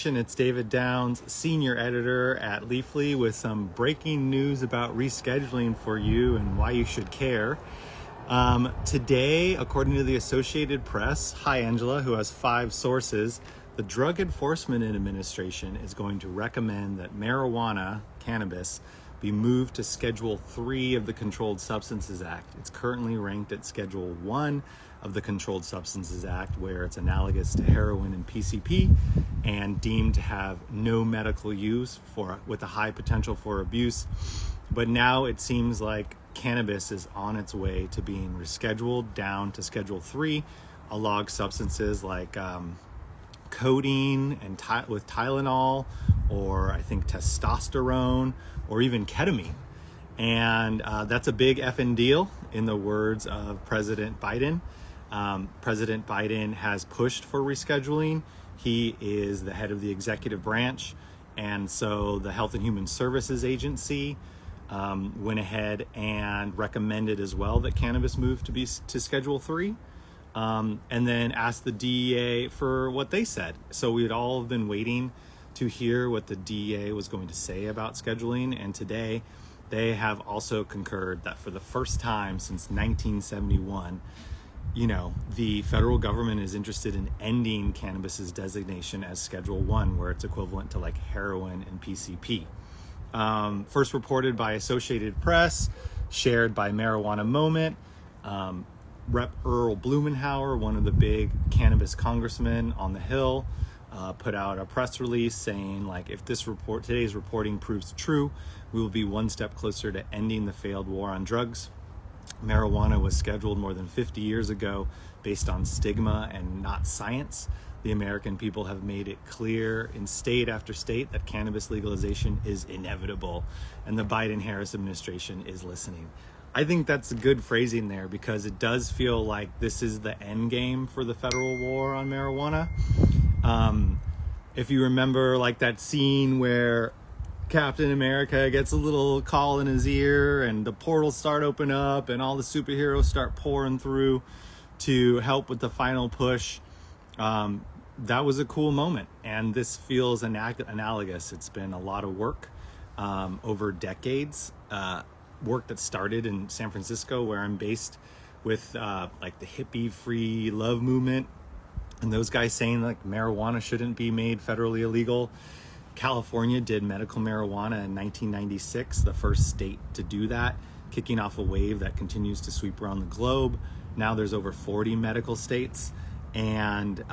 Nation. It's David Downs, senior editor at Leafly, with some breaking news about rescheduling for you and why you should care. Today, according to the Associated Press, hi Angela, who has 5 sources, the Drug Enforcement Administration is going to recommend that marijuana, cannabis, be moved to Schedule 3 of the Controlled Substances Act. It's currently ranked at Schedule 1 of the Controlled Substances Act, where it's analogous to heroin and PCP and deemed to have no medical use with a high potential for abuse. But now it seems like cannabis is on its way to being rescheduled down to Schedule 3, along substances like codeine and with Tylenol, or I think testosterone, or even ketamine. And that's a big effing deal, in the words of President Biden. President Biden has pushed for rescheduling. He is the head of the executive branch. And so the Health and Human Services Agency went ahead and recommended as well that cannabis move to Schedule 3. And then asked the DEA for what they said. So we'd all been waiting to hear what the DEA was going to say about scheduling. And today they have also concurred that for the first time since 1971, the federal government is interested in ending cannabis's designation as Schedule 1, where it's equivalent to like heroin and PCP. First reported by Associated Press, shared by Marijuana Moment. Rep. Earl Blumenauer, one of the big cannabis congressmen on the Hill, put out a press release saying, like, if today's reporting proves true, we will be one step closer to ending the failed war on drugs. Marijuana was scheduled more than 50 years ago based on stigma and not science. The American people have made it clear in state after state that cannabis legalization is inevitable, and the Biden-Harris administration is listening. I think that's a good phrasing there, because it does feel like this is the end game for the federal war on marijuana. If you remember, like, that scene where Captain America gets a little call in his ear and the portals start open up and all the superheroes start pouring through to help with the final push. That was a cool moment, and this feels analogous. It's been a lot of work over decades. Work that started in San Francisco, where I'm based, with like the hippie-free love movement, and those guys saying like marijuana shouldn't be made federally illegal. California did medical marijuana in 1996, the first state to do that, kicking off a wave that continues to sweep around the globe. Now there's over 40 medical states, and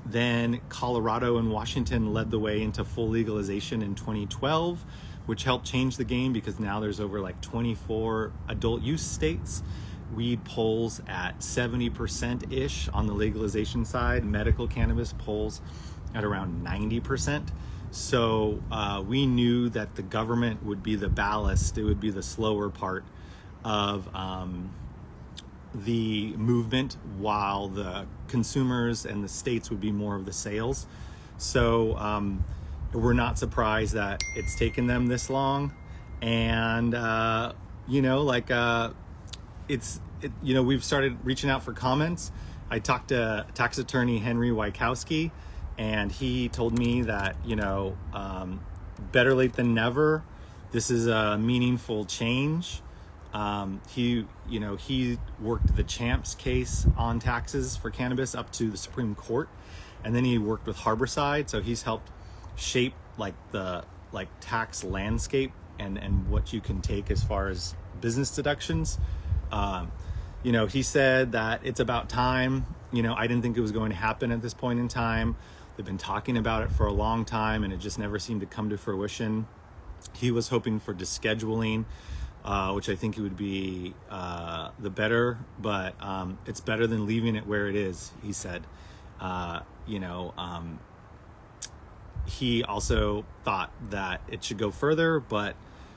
then Colorado and Washington led the way into full legalization in 2012, which helped change the game, because now there's over like 24 adult use states. Weed polls at 70%-ish on the legalization side. Medical cannabis polls at around 90%. So we knew that the government would be the ballast. It would be the slower part of the movement, while the consumers and the states would be more of the sales. So we're not surprised that it's taken them this long. And, we've started reaching out for comments. I talked to tax attorney Henry Wykowski, and he told me that, better late than never. This is a meaningful change. He worked the Champs case on taxes for cannabis up to the Supreme Court. And then he worked with Harborside. So he's helped shape the tax landscape and what you can take as far as business deductions. He said that it's about time. I didn't think it was going to happen at this point in time. They've been talking about it for a long time, and it just never seemed to come to fruition. He was hoping for descheduling, which I think it would be the better, but it's better than leaving it where it is, he said. He also thought that it should go further, but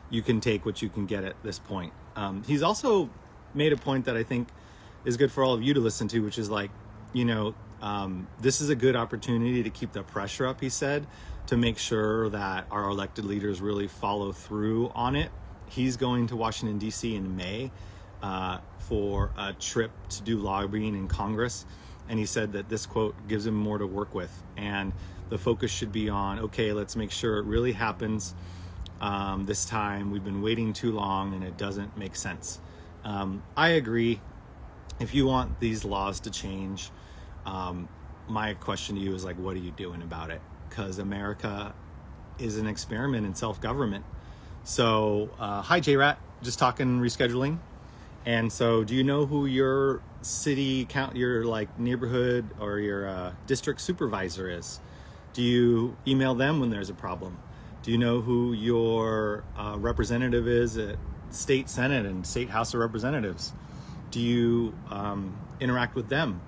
you can take what you can get at this point. He's also made a point that I think is good for all of you to listen to, which is like, this is a good opportunity to keep the pressure up, he said, to make sure that our elected leaders really follow through on it. He's going to Washington, D.C. in May for a trip to do lobbying in Congress. And he said that this quote gives him more to work with. And The focus should be on, okay, let's make sure it really happens this time. We've been waiting too long and it doesn't make sense. I agree. If you want these laws to change, my question to you is like, what are you doing about it? Because America is an experiment in self-government. So, hi JRAT, just talking rescheduling. And so, do you know who your your like neighborhood or your district supervisor is? Do you email them when there's a problem? Do you know who your representative is at state Senate and state House of Representatives? Do you interact with them?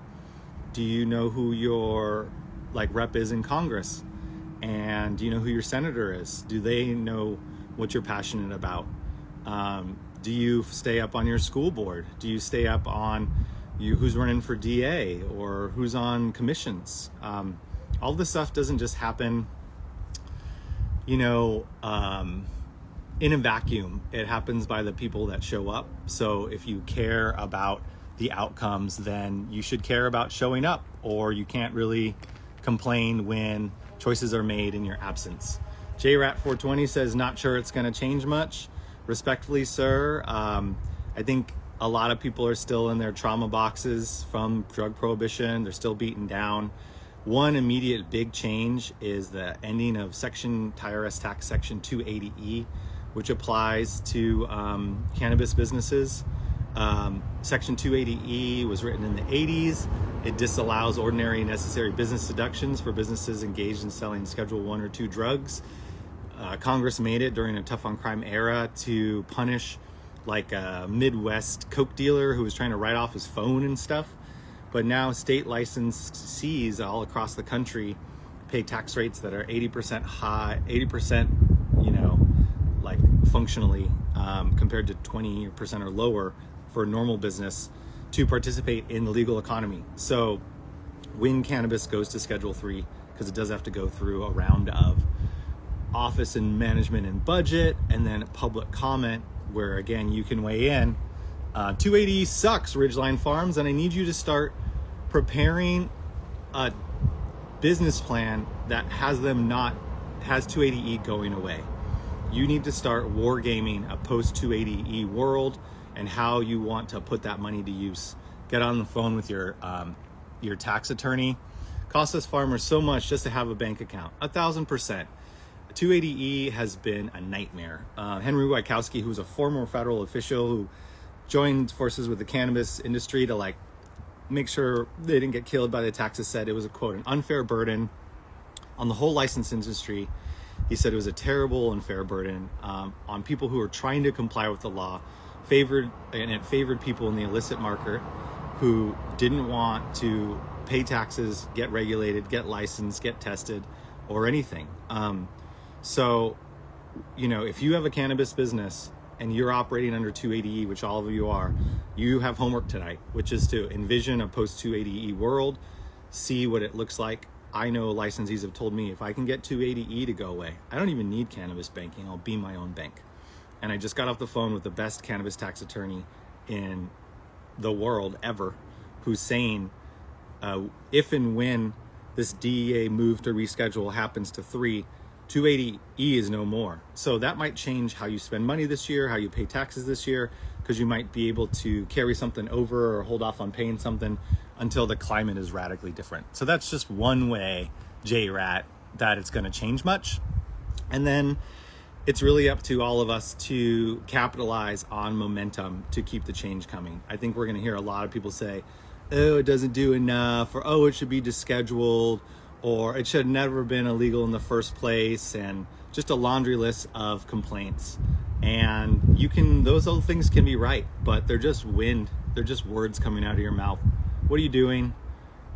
Do you know who your like rep is in Congress? And do you know who your senator is? Do they know what you're passionate about? Do you stay up on your school board? Do you stay up on who's running for DA or who's on commissions? All this stuff doesn't just happen, in a vacuum. It happens by the people that show up. So if you care about the outcomes, then you should care about showing up, or you can't really complain when choices are made in your absence. JRAT420 says, not sure it's going to change much. Respectfully, sir, I think a lot of people are still in their trauma boxes from drug prohibition. They're still beaten down. One immediate big change is the ending of IRS tax section 280E, which applies to cannabis businesses. Section 280E was written in the 80s. It disallows ordinary and necessary business deductions for businesses engaged in selling Schedule 1 or 2 drugs. Congress made it during a tough on crime era to punish like a Midwest Coke dealer who was trying to write off his phone and stuff. But now state licensed Cs all across the country pay tax rates that are 80% high, 80%, like functionally, compared to 20% or lower for a normal business to participate in the legal economy. So when cannabis goes to Schedule 3, because it does have to go through a round of office and management and budget, and then public comment, where again you can weigh in. 280 sucks, Ridgeline Farms, and I need you to start preparing a business plan that has 280E going away. You need to start wargaming a post 280E world and how you want to put that money to use. Get on the phone with your tax attorney. Costs us farmers so much just to have a bank account, 1,000%. 280E has been a nightmare. Henry Wykowski, who's a former federal official who joined forces with the cannabis industry to make sure they didn't get killed by the taxes, said it was a, quote, an unfair burden on the whole license industry. He said it was a terrible, unfair burden on people who are trying to comply with the law, it favored people in the illicit market who didn't want to pay taxes, get regulated, get licensed, get tested, or anything. So, if you have a cannabis business and you're operating under 280E, which all of you are, you have homework tonight, which is to envision a post 280E world, see what it looks like. I know licensees have told me if I can get 280E to go away, I don't even need cannabis banking. I'll be my own bank. And I just got off the phone with the best cannabis tax attorney in the world ever, who's saying if and when this DEA move to reschedule happens to 3, 280E is no more. So that might change how you spend money this year, how you pay taxes this year, because you might be able to carry something over or hold off on paying something until the climate is radically different. So that's just one way, JRAT, that it's going to change much. And then it's really up to all of us to capitalize on momentum to keep the change coming. I think we're going to hear a lot of people say, oh, it doesn't do enough, or oh, it should be descheduled, or it should have never been illegal in the first place, and just a laundry list of complaints. And those old things can be right, but they're just wind. They're just words coming out of your mouth. What are you doing?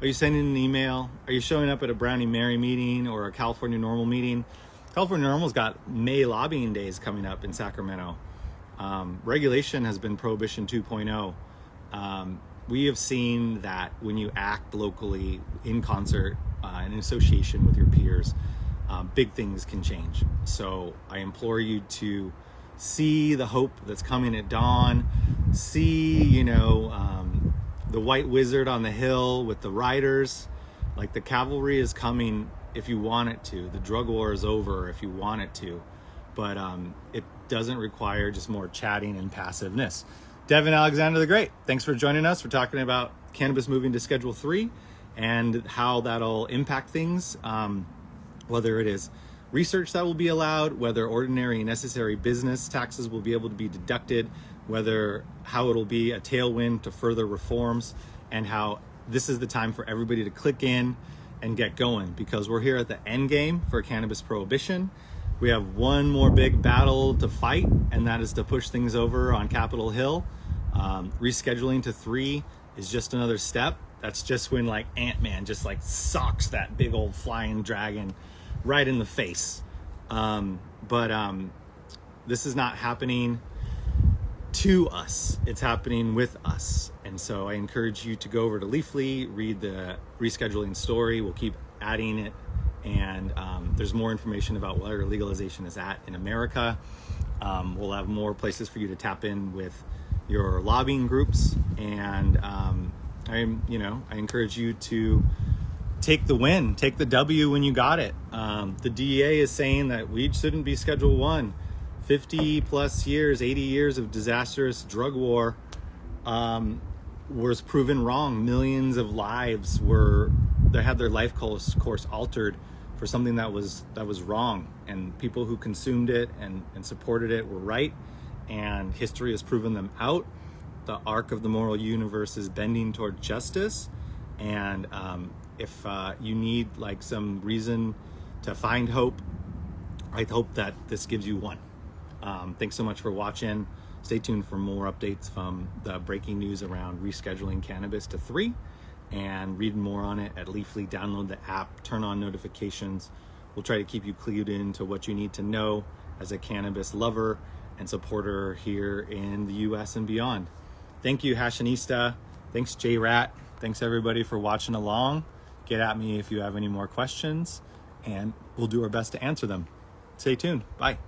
Are you sending an email? Are you showing up at a Brownie Mary meeting or a California Normal meeting? California Normal's got May lobbying days coming up in Sacramento. Regulation has been Prohibition 2.0. We have seen that when you act locally in concert, in association with your peers, big things can change. So I implore you to see the hope that's coming at dawn, see, the white wizard on the hill with the riders. Like, the cavalry is coming if you want it to. The drug war is over if you want it to, but it doesn't require just more chatting and passiveness. Devin Alexander the Great, thanks for joining us. We're talking about cannabis moving to Schedule 3 and how that'll impact things, whether it is research that will be allowed, whether ordinary and necessary business taxes will be able to be deducted, how it'll be a tailwind to further reforms, and how this is the time for everybody to click in and get going, because we're here at the end game for cannabis prohibition. We have one more big battle to fight, and that is to push things over on Capitol Hill. Rescheduling to 3 is just another step. That's just when like Ant-Man just like socks that big old flying dragon right in the face. But this is not happening to us, it's happening with us. And so I encourage you to go over to Leafly, read the rescheduling story. We'll keep adding it, and there's more information about where legalization is at in America. We'll have more places for you to tap in with your lobbying groups, and I encourage you to take the win, take the W when you got it. The DEA is saying that weed shouldn't be Schedule 1. 50 plus years, 80 years of disastrous drug war was proven wrong. Millions of lives had their life course altered for something that was wrong, and people who consumed it and supported it were right, and history has proven them out. The arc of the moral universe is bending toward justice, and if you need like some reason to find hope, I hope that this gives you one. Thanks so much for watching. Stay tuned for more updates from the breaking news around rescheduling cannabis to 3, and read more on it at Leafly. Download the app, turn on notifications. We'll try to keep you clued in to what you need to know as a cannabis lover and supporter here in the US and beyond. Thank you, Hashanista. Thanks, J-Rat. Thanks everybody for watching along. Get at me if you have any more questions, and we'll do our best to answer them. Stay tuned. Bye.